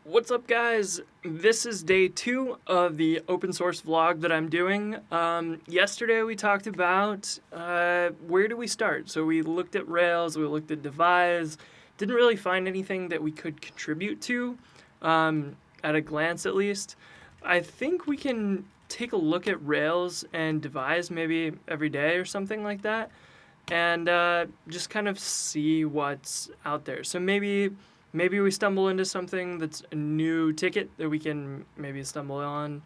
What's up, guys? This is day 2 of the open source vlog that I'm doing. Yesterday we talked about where do we start. So we looked at Rails, we looked at Devise, didn't really find anything that we could contribute to, at a glance at least. I think we can take a look at Rails and Devise maybe every day or something like that, and just kind of see what's out there. So maybe we stumble into something that's a new ticket that we can maybe stumble on,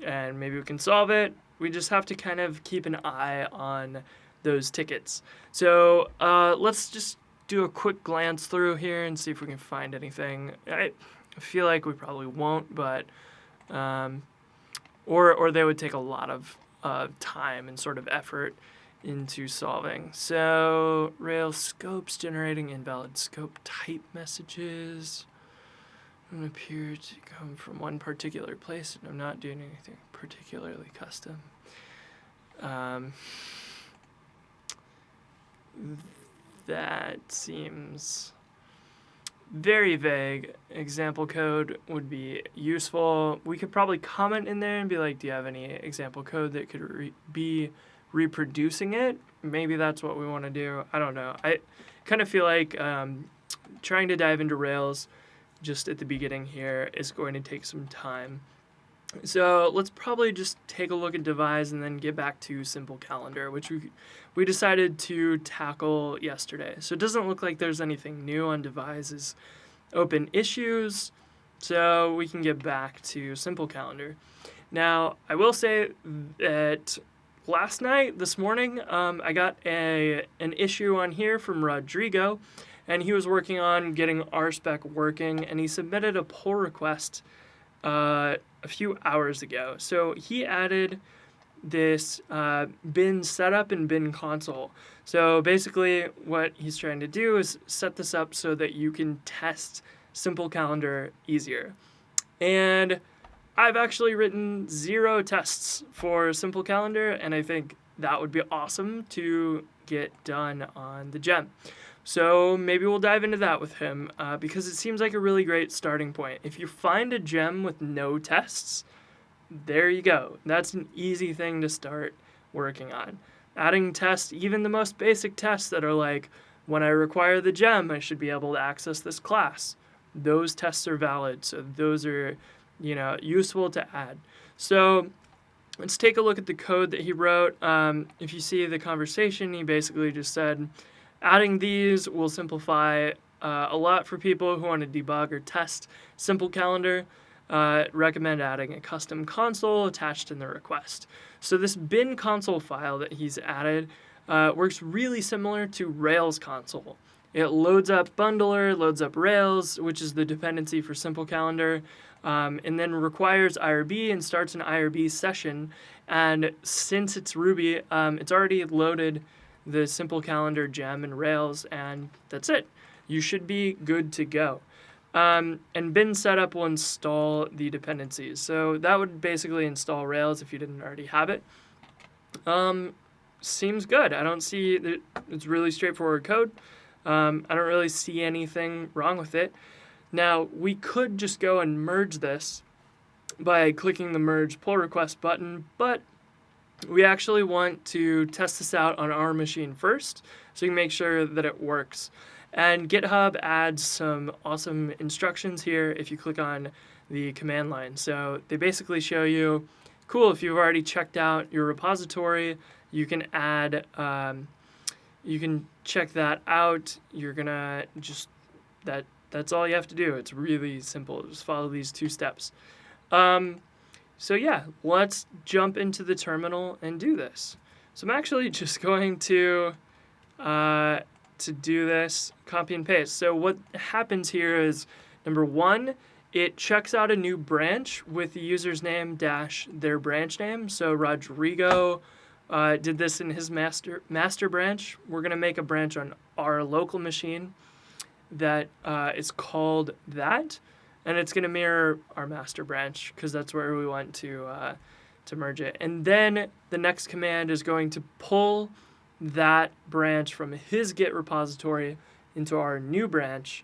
and maybe we can solve it. We just have to kind of keep an eye on those tickets. So let's just do a quick glance through here and see if we can find anything. I feel like we probably won't, but or they would take a lot of time and sort of effort into solving. So Rails scopes generating invalid scope type messages don't appear to come from one particular place, and I'm not doing anything particularly custom. That seems very vague. Example code would be useful. We could probably comment in there and be like, do you have any example code that could be reproducing it? Maybe that's what we want to do. I don't know. I kind of feel like trying to dive into Rails just at the beginning here is going to take some time. So let's probably just take a look at Devise and then get back to Simple Calendar, which we decided to tackle yesterday. So it doesn't look like there's anything new on Devise's open issues, so we can get back to Simple Calendar. Now, I will say that this morning, I got an issue on here from Rodrigo, and he was working on getting RSpec working, and he submitted a pull request a few hours ago. So he added this bin setup and bin console. So basically what he's trying to do is set this up so that you can test Simple Calendar easier. And I've actually written 0 tests for Simple Calendar, and I think that would be awesome to get done on the gem. So maybe we'll dive into that with him, because it seems like a really great starting point. If you find a gem with no tests, there you go. That's an easy thing to start working on. Adding tests, even the most basic tests that are like, when I require the gem, I should be able to access this class. Those tests are valid, so those are useful to add. So let's take a look at the code that he wrote. If you see the conversation, he basically just said, adding these will simplify a lot for people who want to debug or test Simple Calendar. Recommend adding a custom console attached in the request. So this bin console file that he's added works really similar to Rails console. It loads up Bundler, loads up Rails, which is the dependency for Simple Calendar, and then requires IRB and starts an IRB session. And since it's Ruby, it's already loaded the Simple Calendar gem in Rails, and that's it. You should be good to go. And bin setup will install the dependencies. So that would basically install Rails if you didn't already have it. Seems good. I don't see that. It's really straightforward code. I don't really see anything wrong with it. Now, we could just go and merge this by clicking the merge pull request button, but we actually want to test this out on our machine first, so you can make sure that it works. And GitHub adds some awesome instructions here if you click on the command line. So they basically show you, cool, if you've already checked out your repository, you can add, you can check that out. You're gonna just, that's all you have to do. It's really simple. Just follow these 2 steps. So yeah, let's jump into the terminal and do this. So I'm actually just going to do this, copy and paste. So what happens here is, number 1, it checks out a new branch with the user's name dash their branch name. So Rodrigo did this in his master branch. We're going to make a branch on our local machine that is called that. And it's going to mirror our master branch because that's where we want to merge it. And then the next command is going to pull that branch from his Git repository into our new branch,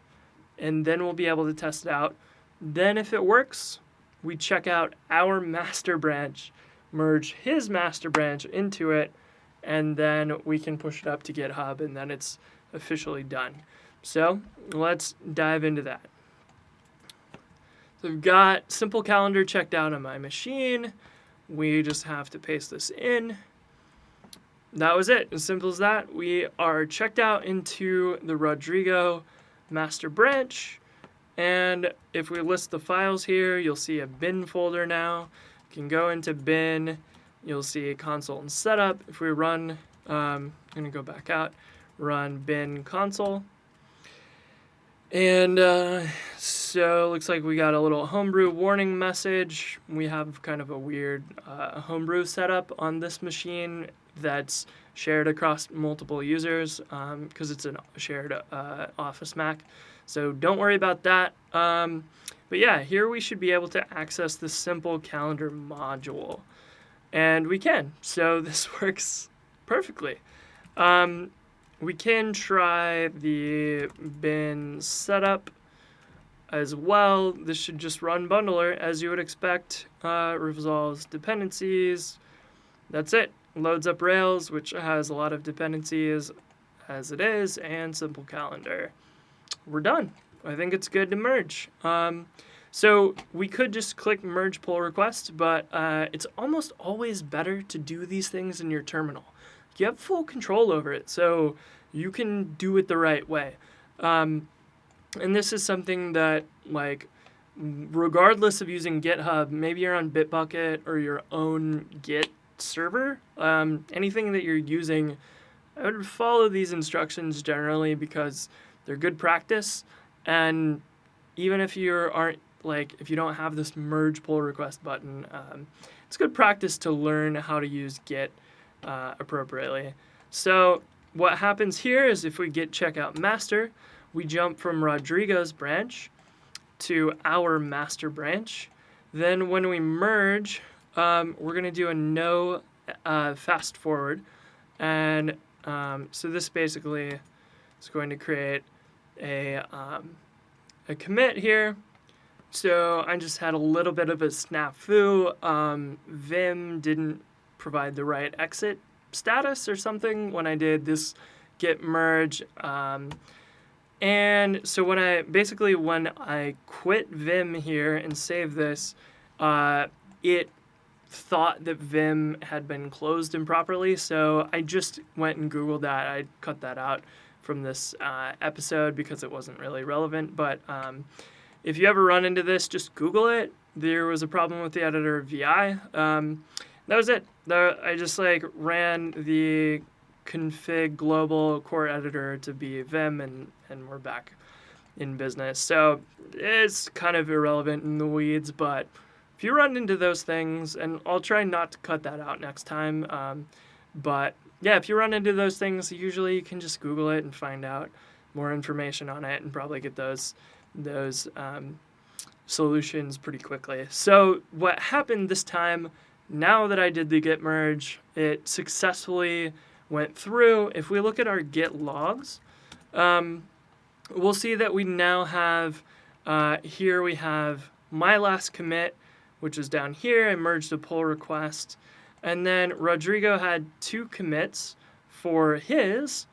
and then we'll be able to test it out Then if it works, we check out our master branch, merge his master branch into it, and then we can push it up to GitHub, and then it's officially done. So let's dive into that. So we've got simple calendar checked out on my machine. We just have to paste this in. That was it. As simple as that. We are checked out into the Rodrigo master branch. And if we list the files here, you'll see a bin folder now. You can go into bin. You'll see console and setup. If we run, I'm going to go back out, run bin console. And so it looks like we got a little homebrew warning message. We have kind of a weird homebrew setup on this machine that's shared across multiple users because it's a shared Office Mac. So don't worry about that. But yeah, here we should be able to access the simple calendar module. And we can. So this works perfectly. We can try the bin setup as well. This should just run bundler as you would expect. Resolves dependencies. That's it. Loads up Rails, which has a lot of dependencies as it is, and simple calendar. We're done. I think it's good to merge. So we could just click merge pull request, but it's almost always better to do these things in your terminal. You have full control over it, so you can do it the right way. And this is something that, like, regardless of using GitHub, maybe you're on Bitbucket or your own Git server, anything that you're using, I would follow these instructions generally because they're good practice. And even if you aren't, like, if you don't have this merge pull request button, it's good practice to learn how to use Git appropriately. So what happens here is if we git checkout master, we jump from Rodrigo's branch to our master branch. Then when we merge, we're going to do a no fast forward. And so this basically is going to create a commit here. So I just had a little bit of a snafu. Vim didn't provide the right exit status or something when I did this git merge. And so when I quit Vim here and save this, it thought that Vim had been closed improperly. So I just went and Googled that. I cut that out from this episode because it wasn't really relevant. But if you ever run into this, just Google it. There was a problem with the editor VI. That was it. I just ran the config global core editor to be Vim, and we're back in business. So it's kind of irrelevant in the weeds, but if you run into those things, and I'll try not to cut that out next time, but yeah, if you run into those things, usually you can just Google it and find out more information on it and probably get those solutions pretty quickly. So what happened this time, now that I did the git merge, it successfully went through. If we look at our git logs, we'll see that we now have, here we have my last commit, which is down here. I merged a pull request. And then Rodrigo had 2 commits for his,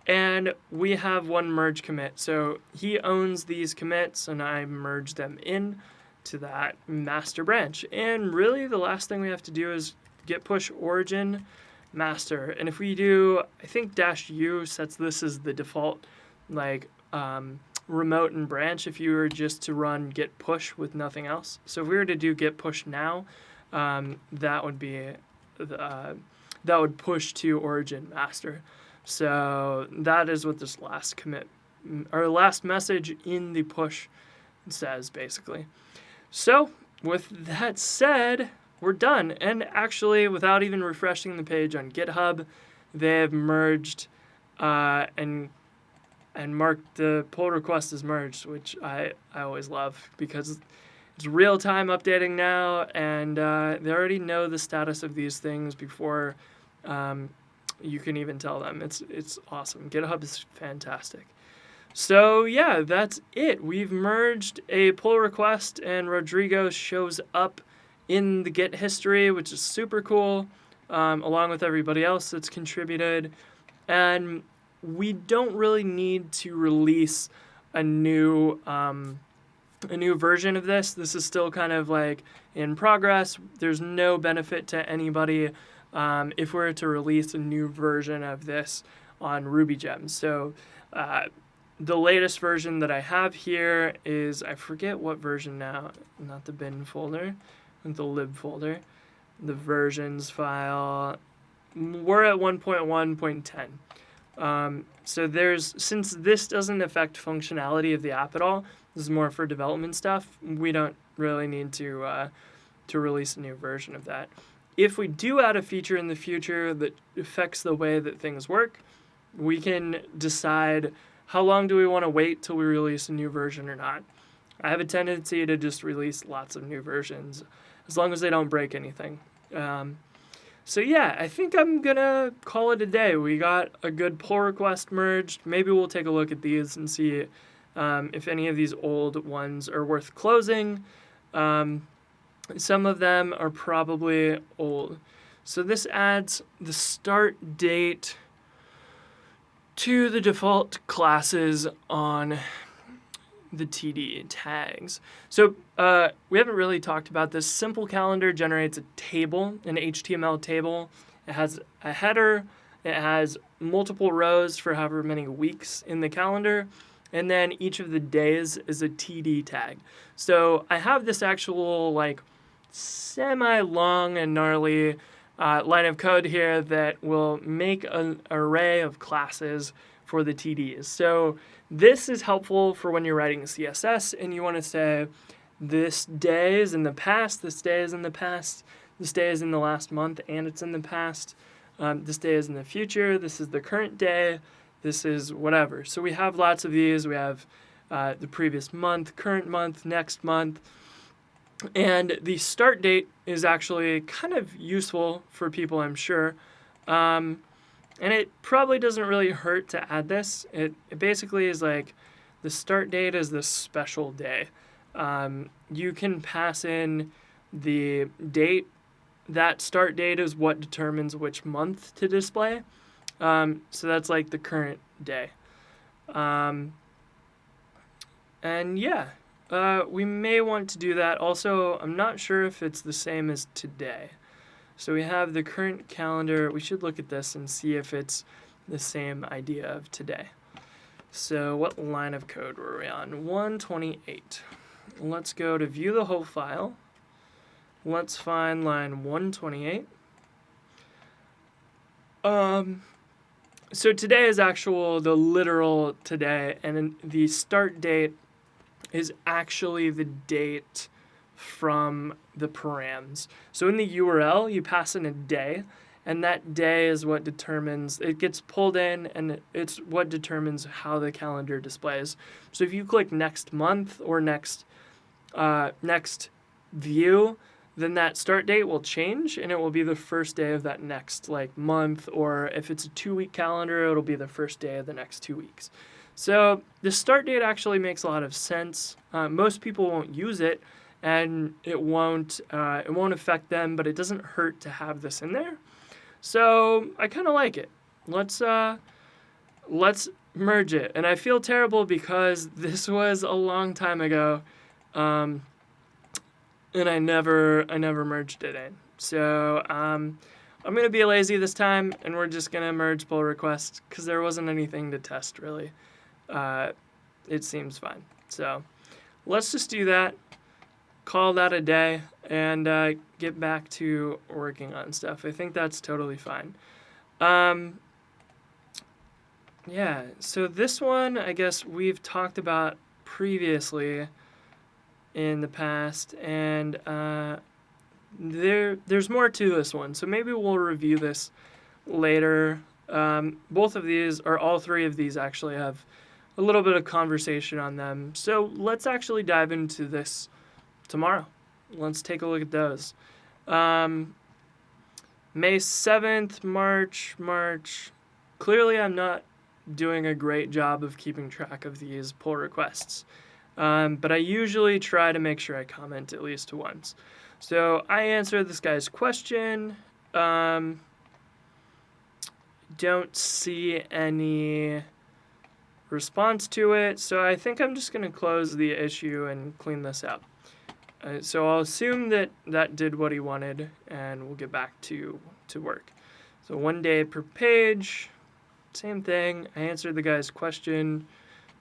and we have 1 merge commit. So he owns these commits, and I merged them in to that master branch. And really the last thing we have to do is git push origin master. And if we do, I think -u sets this as the default remote and branch if you were just to run git push with nothing else. So if we were to do git push now, that would be that would push to origin master. So that is what this last commit or last message in the push says basically. So with that said, we're done. And actually, without even refreshing the page on GitHub, they have merged and marked the pull request as merged, which I always love because it's real-time updating now, and they already know the status of these things before you can even tell them. It's awesome. GitHub is fantastic. So yeah, that's it. We've merged a pull request and Rodrigo shows up in the Git history, which is super cool, along with everybody else that's contributed. And we don't really need to release a new version of this. This is still kind of like in progress. There's no benefit to anybody if we were to release a new version of this on Ruby Gems. So the latest version that I have here is, I forget what version now, not the bin folder, the lib folder, the versions file. We're at 1.1.10. So since this doesn't affect functionality of the app at all, this is more for development stuff, we don't really need to release a new version of that. If we do add a feature in the future that affects the way that things work, we can decide how long do we want to wait till we release a new version or not. I have a tendency to just release lots of new versions as long as they don't break anything. So yeah, I think I'm gonna call it a day. We got a good pull request merged. Maybe we'll take a look at these and see if any of these old ones are worth closing. Some of them are probably old. So this adds the start date to the default classes on the TD tags. So we haven't really talked about this. Simple Calendar generates a table, an HTML table. It has a header. It has multiple rows for however many weeks in the calendar. And then each of the days is a TD tag. So I have this actual like semi-long and gnarly line of code here that will make an array of classes for the TDs. So this is helpful for when you're writing CSS and you want to say this day is in the past, this day is in the past, this day is in the last month and it's in the past, this day is in the future, this is the current day, this is whatever. So we have lots of these. We have the previous month, current month, next month. And the start date is actually kind of useful for people, I'm sure. And it probably doesn't really hurt to add this. It basically is like the start date is this special day. You can pass in the date. That start date is what determines which month to display. So that's like the current day. And yeah. We may want to do that. Also, I'm not sure if it's the same as today. So we have the current calendar. We should look at this and see if it's the same idea of today. So what line of code were we on? 128. Let's go to view the whole file. Let's find line 128. So today is the literal today, and the start date is actually the date from the params. So in the URL, you pass in a day, and that day is what determines, it gets pulled in, and it's what determines how the calendar displays. So if you click next month or next view, then that start date will change, and it will be the first day of that next month, or if it's a 2-week calendar, it'll be the first day of the next 2 weeks. So the start date actually makes a lot of sense. Most people won't use it, and it won't affect them, but it doesn't hurt to have this in there. So I kind of like it. Let's merge it. And I feel terrible because this was a long time ago, and I never merged it in. So I'm gonna be lazy this time, and we're just gonna merge pull requests because there wasn't anything to test really. It seems fine. So let's just do that, call that a day, and get back to working on stuff. I think that's totally fine. Yeah, so this one, I guess we've talked about previously in the past, and there's more to this one, so maybe we'll review this later. Both of these, or all three of these, actually have a little bit of conversation on them. So let's actually dive into this tomorrow. Let's take a look at those. May 7th, March. Clearly I'm not doing a great job of keeping track of these pull requests. But I usually try to make sure I comment at least once. So I answer this guy's question. Don't see any response to it, so I think I'm just going to close the issue and clean this up. So I'll assume that that did what he wanted, and we'll get back to work. So 1 day per page, same thing. I answered the guy's question,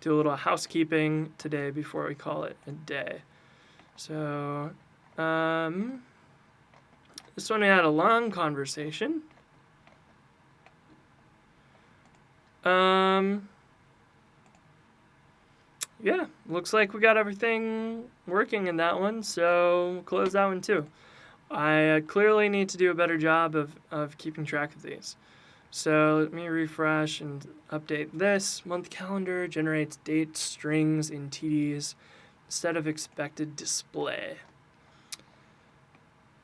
do a little housekeeping today before we call it a day. So this one we had a long conversation. Yeah, looks like we got everything working in that one, so we'll close that one too. I clearly need to do a better job of keeping track of these. So let me refresh and update this. Month calendar generates date strings in TDs instead of expected display.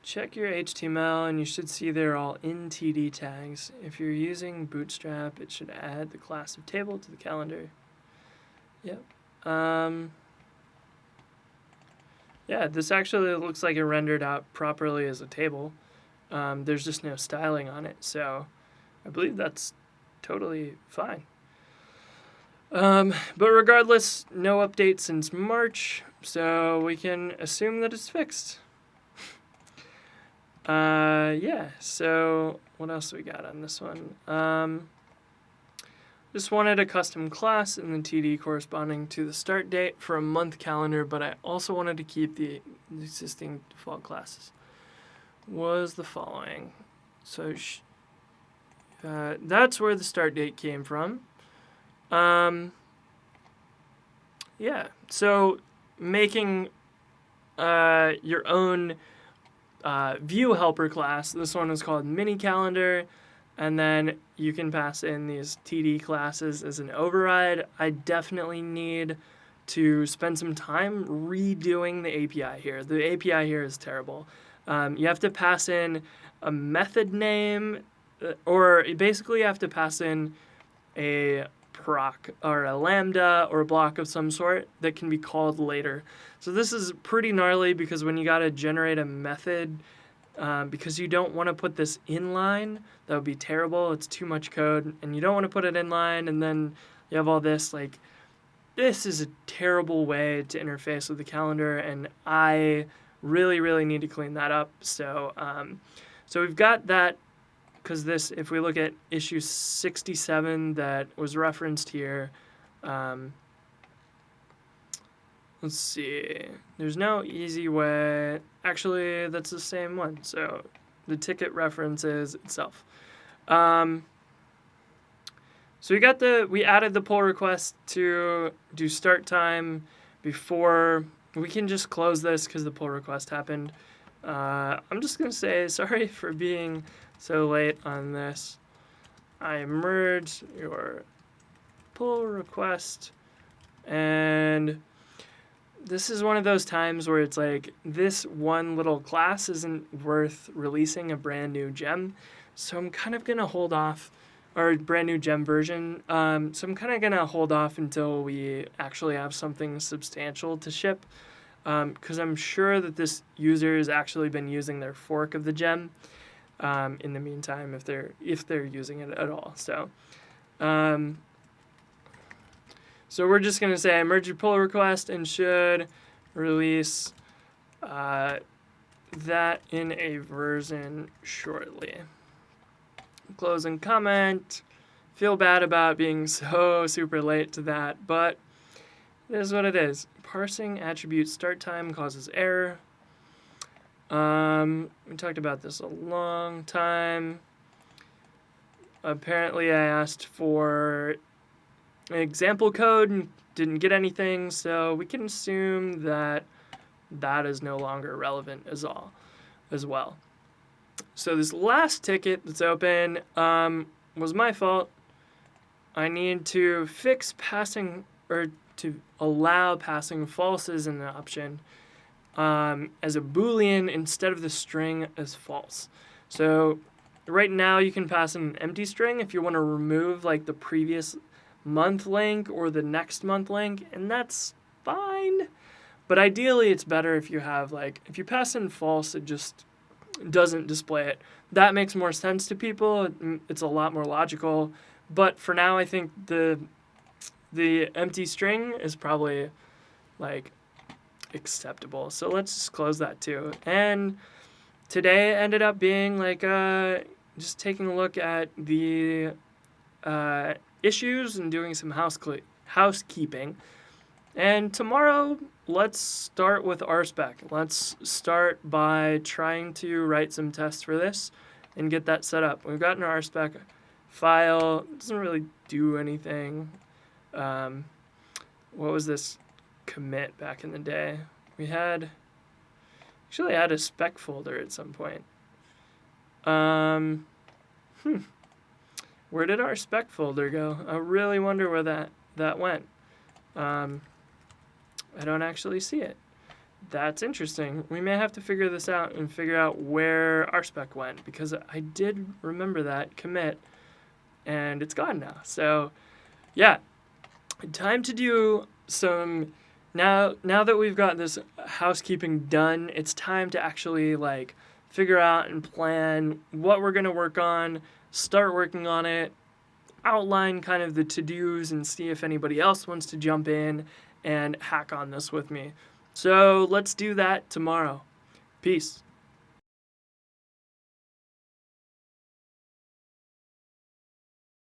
Check your HTML and you should see they're all in TD tags. If you're using Bootstrap, it should add the class of table to the calendar. Yep. Yeah, this actually looks like it rendered out properly as a table. There's just no styling on it, so I believe that's totally fine. But regardless, no update since March, so we can assume that it's fixed. Yeah, so what else do we got on this one? Just wanted a custom class in the TD corresponding to the start date for a month calendar, but I also wanted to keep the existing default classes. Was the following. So that's where the start date came from. Yeah, so making your own view helper class. This one is called mini calendar, and then you can pass in these TD classes as an override. I definitely need to spend some time redoing the API here. The API here is terrible. You have to pass in a method name, or basically you have to pass in a proc or a lambda or a block of some sort that can be called later. So this is pretty gnarly because when you got to generate a method, because you don't want to put this inline, that would be terrible. It's too much code, and you don't want to put it inline, and then you have all this. Like, this is a terrible way to interface with the calendar, and I really, really need to clean that up. So, so we've got that. Because this, if we look at issue 67 that was referenced here, let's see, there's no easy way. Actually, that's the same one. So the ticket references itself. So we added the pull request to do start time before. We can just close this because the pull request happened. I'm just going to say sorry for being so late on this. I merged your pull request, and this is one of those times where it's like this one little class isn't worth releasing a brand new gem, so I'm kind of gonna hold off, or brand new gem version. So I'm kind of gonna hold off until we actually have something substantial to ship, because I'm sure that this user has actually been using their fork of the gem. In the meantime, if they're using it at all. So we're just going to say merge your pull request and should release that in a version shortly. Close and comment. Feel bad about being so super late to that, but it is what it is. Parsing attribute start time causes error. We talked about this a long time. Apparently I asked for an example code and didn't get anything, so we can assume that that is no longer relevant as well. So this last ticket that's open was my fault. I need to fix passing, or to allow passing false as an option. As a Boolean instead of the string as false. So right now you can pass in an empty string if you want to remove like the previous month link or the next month link, and that's fine. But ideally, it's better if you have, like, if you pass in false, it just doesn't display it. That makes more sense to people. It's a lot more logical. But for now, I think the empty string is probably, like, acceptable. So let's just close that too. And today ended up being like just taking a look at the issues and doing some housekeeping. And tomorrow, let's start with RSpec. Let's start by trying to write some tests for this and get that set up. We've got an RSpec file. It doesn't really do anything. What was this commit back in the day? We actually had a spec folder at some point. Where did our spec folder go? I really wonder where that went. I don't actually see it. That's interesting. We may have to figure this out and figure out where our spec went, because I did remember that commit and it's gone now. So yeah, time to do some, now that we've got this housekeeping done, it's time to actually like figure out and plan what we're going to work on, start working on it, outline kind of the to-dos, and see if anybody else wants to jump in and hack on this with me. So let's do that tomorrow. Peace.